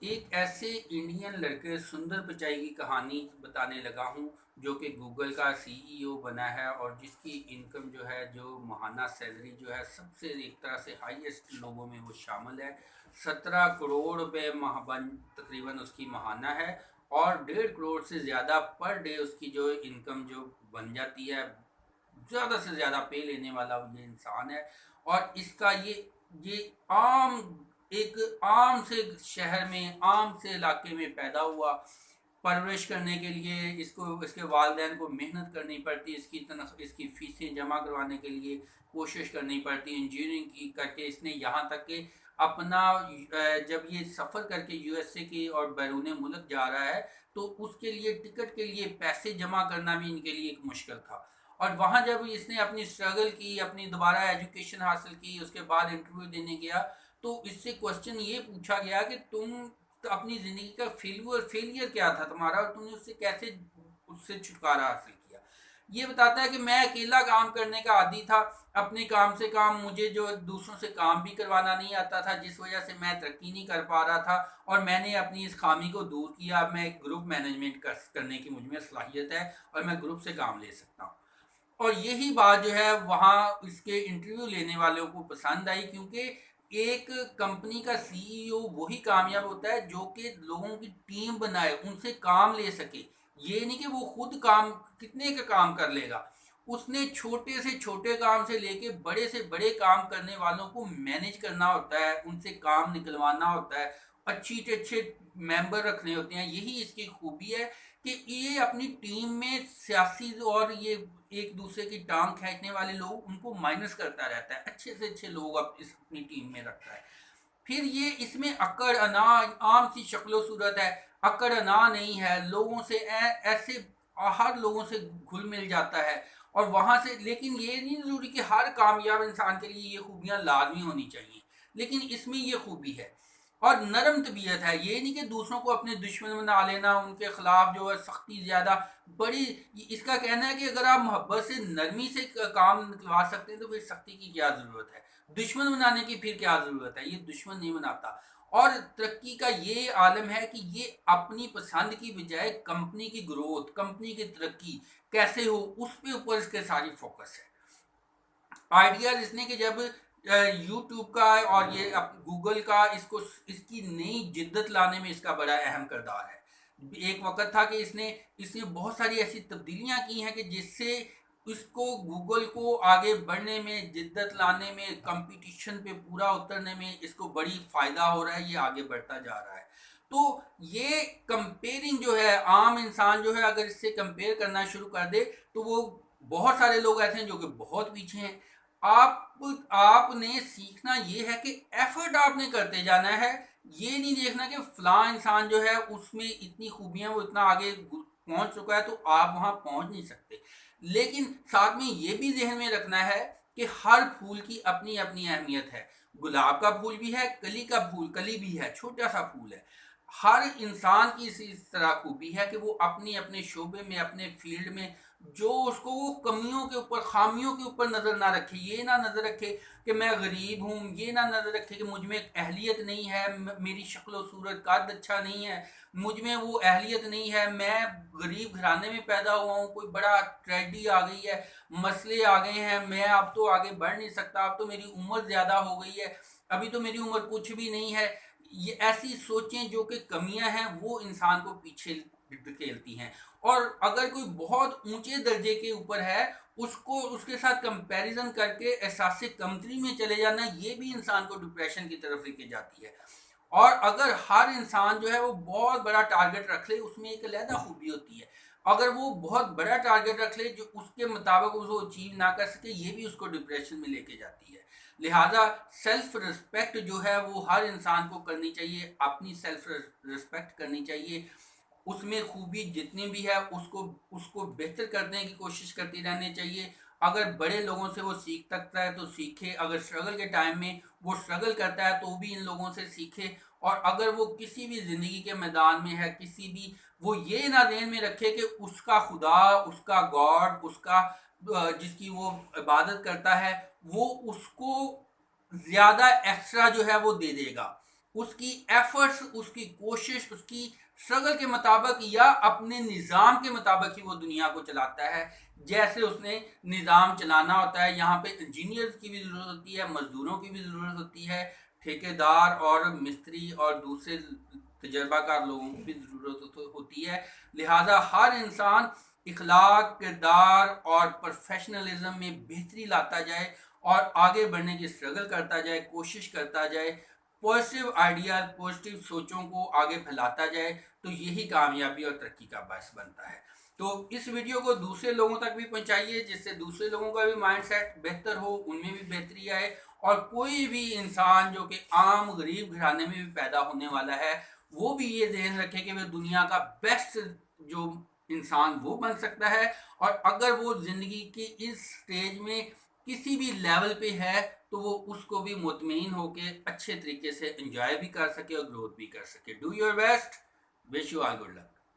एक ऐसे इंडियन लड़के सुंदर पिचाई की कहानी बताने लगा हूँ जो कि गूगल का सीईओ बना है और जिसकी इनकम जो है जो माहाना सैलरी जो है सबसे एक तरह से हाईएस्ट लोगों में वो शामिल है। 17 करोड़ रुपए तकरीबन उसकी माहाना है और 1.5 करोड़ से ज़्यादा पर डे उसकी जो इनकम जो बन जाती है। ज़्यादा से ज़्यादा पे लेने वाला ये इंसान है और इसका ये आम एक आम से शहर में आम से इलाके में पैदा हुआ। परवरिश करने के लिए इसको इसके वालदेन को मेहनत करनी पड़ती, इसकी फीसें जमा करवाने के लिए कोशिश करनी पड़ती, इंजीनियरिंग की करके इसने यहाँ तक कि अपना जब ये सफ़र करके यूएसए की और बैरून मुल्क जा रहा है तो उसके लिए टिकट के लिए पैसे जमा करना भी इनके लिए एक मुश्किल था। और वहाँ जब इसने अपनी स्ट्रगल की, अपनी दोबारा एजुकेशन हासिल की, उसके बाद इंटरव्यू देने गया तो इससे क्वेश्चन ये पूछा गया कि तुम तो अपनी ज़िंदगी का फेलियर क्या था तुम्हारा और तुमने उससे कैसे उससे छुटकारा हासिल किया। ये बताता है कि मैं अकेला काम करने का आदी था, अपने काम से काम, मुझे जो दूसरों से काम भी करवाना नहीं आता था जिस वजह से मैं तरक्की नहीं कर पा रहा था और मैंने अपनी इस खामी को दूर किया। अब मैं एक ग्रुप मैनेजमेंट करने की मुझ में सलाहियत है और मैं ग्रुप से काम ले सकता हूँ। और यही बात जो है वहाँ इसके इंटरव्यू लेने वालों को पसंद आई, क्योंकि एक कंपनी का सीईओ वही कामयाब होता है जो कि लोगों की टीम बनाए, उनसे काम ले सके। ये नहीं कि वो खुद काम कितने का काम कर लेगा। उसने छोटे से छोटे काम से लेके बड़े से बड़े काम करने वालों को मैनेज करना होता है, उनसे काम निकलवाना होता है, अच्छी से अच्छे मेंबर रखने होते हैं। यही इसकी खूबी है कि ये अपनी टीम में सियासी और ये एक दूसरे की टांग खींचने वाले लोग उनको माइनस करता रहता है, अच्छे से अच्छे लोग अपनी टीम में रखता है। फिर ये इसमें अकड़ अना आम सी शक्लो सूरत है, अकड़ अना नहीं है, लोगों से ऐसे हर लोगों से घुल मिल जाता है और वहां से। लेकिन ये नहीं जरूरी कि हर कामयाब इंसान के लिए ये खूबियां लाजमी होनी चाहिए, लेकिन इसमें ये खूबी है। और नरम तबीयत है, ये नहीं कि दूसरों को अपने दुश्मन बना लेना, उनके खिलाफ जो है सख्ती ज़्यादा बड़ी। इसका कहना है कि अगर आप मोहब्बत से नरमी से काम निकलवा सकते हैं तो फिर सख्ती की क्या ज़रूरत है, दुश्मन बनाने की फिर क्या ज़रूरत है। ये दुश्मन नहीं बनाता। और तरक्की का ये आलम है कि ये अपनी पसंद की बजाय कंपनी की ग्रोथ, कंपनी की तरक्की कैसे हो उस पे ऊपर इसके सारी फोकस है। आइडिया इसने कि जब यूट्यूब का और ये गूगल का इसको इसकी नई जिद्दत लाने में इसका बड़ा अहम किरदार है। एक वक्त था कि इसने इसने बहुत सारी ऐसी तब्दीलियां की हैं कि जिससे इसको गूगल को आगे बढ़ने में, जिद्दत लाने में, कंपटीशन पे पूरा उतरने में इसको बड़ी फ़ायदा हो रहा है, ये आगे बढ़ता जा रहा है। तो ये कंपेयरिंग जो है, आम इंसान जो है अगर इससे कंपेयर करना शुरू कर दे तो वो बहुत सारे लोग ऐसे हैं जो कि बहुत पीछे हैं। आपने सीखना ये है कि एफर्ट आपने करते जाना है। ये नहीं देखना कि फलां इंसान जो है उसमें इतनी खूबियां, वो इतना आगे पहुंच चुका है तो आप वहां पहुंच नहीं सकते। लेकिन साथ में ये भी जहन में रखना है कि हर फूल की अपनी अपनी अहमियत है। गुलाब का फूल भी है, कली का फूल, कली भी है, छोटा सा फूल है। हर इंसान की इस तरह खूबी है कि वो अपनी अपने शोबे में, अपने फील्ड में जो उसको, वो कमियों के ऊपर, खामियों के ऊपर नज़र ना रखे। ये ना नज़र रखे कि मैं गरीब हूँ, ये ना नज़र रखे कि मुझ में अहलियत नहीं है, मेरी शक्ल सूरत कद अच्छा नहीं है, मुझ में वो अहलियत नहीं है, मैं गरीब घराने में पैदा हुआ हूँ, कोई बड़ा ट्रेडी आ गई है, मसले आ गए हैं, मैं अब तो आगे बढ़ नहीं सकता, अब तो मेरी उम्र ज़्यादा हो गई है, अभी तो मेरी उम्र कुछ भी नहीं है। ये ऐसी सोचें जो कि कमियां हैं वो इंसान को पीछे धकेलती हैं। और अगर कोई बहुत ऊंचे दर्जे के ऊपर है, उसको उसके साथ कंपैरिजन करके एहसास कमतरी में चले जाना, ये भी इंसान को डिप्रेशन की तरफ लेके जाती है। और अगर हर इंसान जो है वो बहुत बड़ा टारगेट रख ले, उसमें एक अलहदा खूबी होती है। अगर वो बहुत बड़ा टारगेट रख ले जो उसके मुताबिक उसको अचीव ना कर सके, ये भी उसको डिप्रेशन में लेके जाती है। लिहाजा सेल्फ रिस्पेक्ट जो है वो हर इंसान को करनी चाहिए, अपनी सेल्फ रिस्पेक्ट करनी चाहिए। उसमें खूबी जितनी भी है उसको उसको बेहतर करने की कोशिश करती रहनी चाहिए। अगर बड़े लोगों से वो सीख सकता है तो सीखे, अगर स्ट्रगल के टाइम में वो स्ट्रगल करता है तो भी इन लोगों से सीखे। और अगर वो किसी भी ज़िंदगी के मैदान में है, किसी भी, वो ये ना ध्यान में रखे कि उसका खुदा, उसका गॉड, उसका जिसकी वो इबादत करता है वो उसको ज़्यादा एक्स्ट्रा जो है वो दे देगा। उसकी एफर्ट्स, उसकी कोशिश, उसकी स्ट्रगल के मुताबिक या अपने निज़ाम के मुताबिक ही वो दुनिया को चलाता है। जैसे उसने निज़ाम चलाना होता है, यहाँ पे इंजीनियर्स की भी ज़रूरत होती है, मज़दूरों की भी ज़रूरत होती है, ठेकेदार और मिस्त्री और दूसरे तजर्बाकार लोगों की भी ज़रूरत होती है। लिहाजा हर इंसान इखलाक, किरदार और प्रोफेशनलिज्म में बेहतरी लाता जाए और आगे बढ़ने की स्ट्रगल करता जाए, कोशिश करता जाए, पॉजिटिव आइडिया, पॉजिटिव सोचों को आगे फैलाता जाए, तो यही कामयाबी और तरक्की का बायस बनता है। तो इस वीडियो को दूसरे लोगों तक भी पहुंचाइए, जिससे दूसरे लोगों का भी माइंडसेट बेहतर हो, उनमें भी बेहतरी आए, और कोई भी इंसान जो कि आम गरीब घराने में भी पैदा होने वाला है, वो भी ये ध्यान रखे कि वह दुनिया का बेस्ट जो इंसान वो बन सकता है। और अगर वो ज़िंदगी की इस स्टेज में किसी भी लेवल पे है, तो वो उसको भी मुतमईन होके अच्छे तरीके से एंजॉय भी कर सके और ग्रोथ भी कर सके। Do your best, wish you all good luck.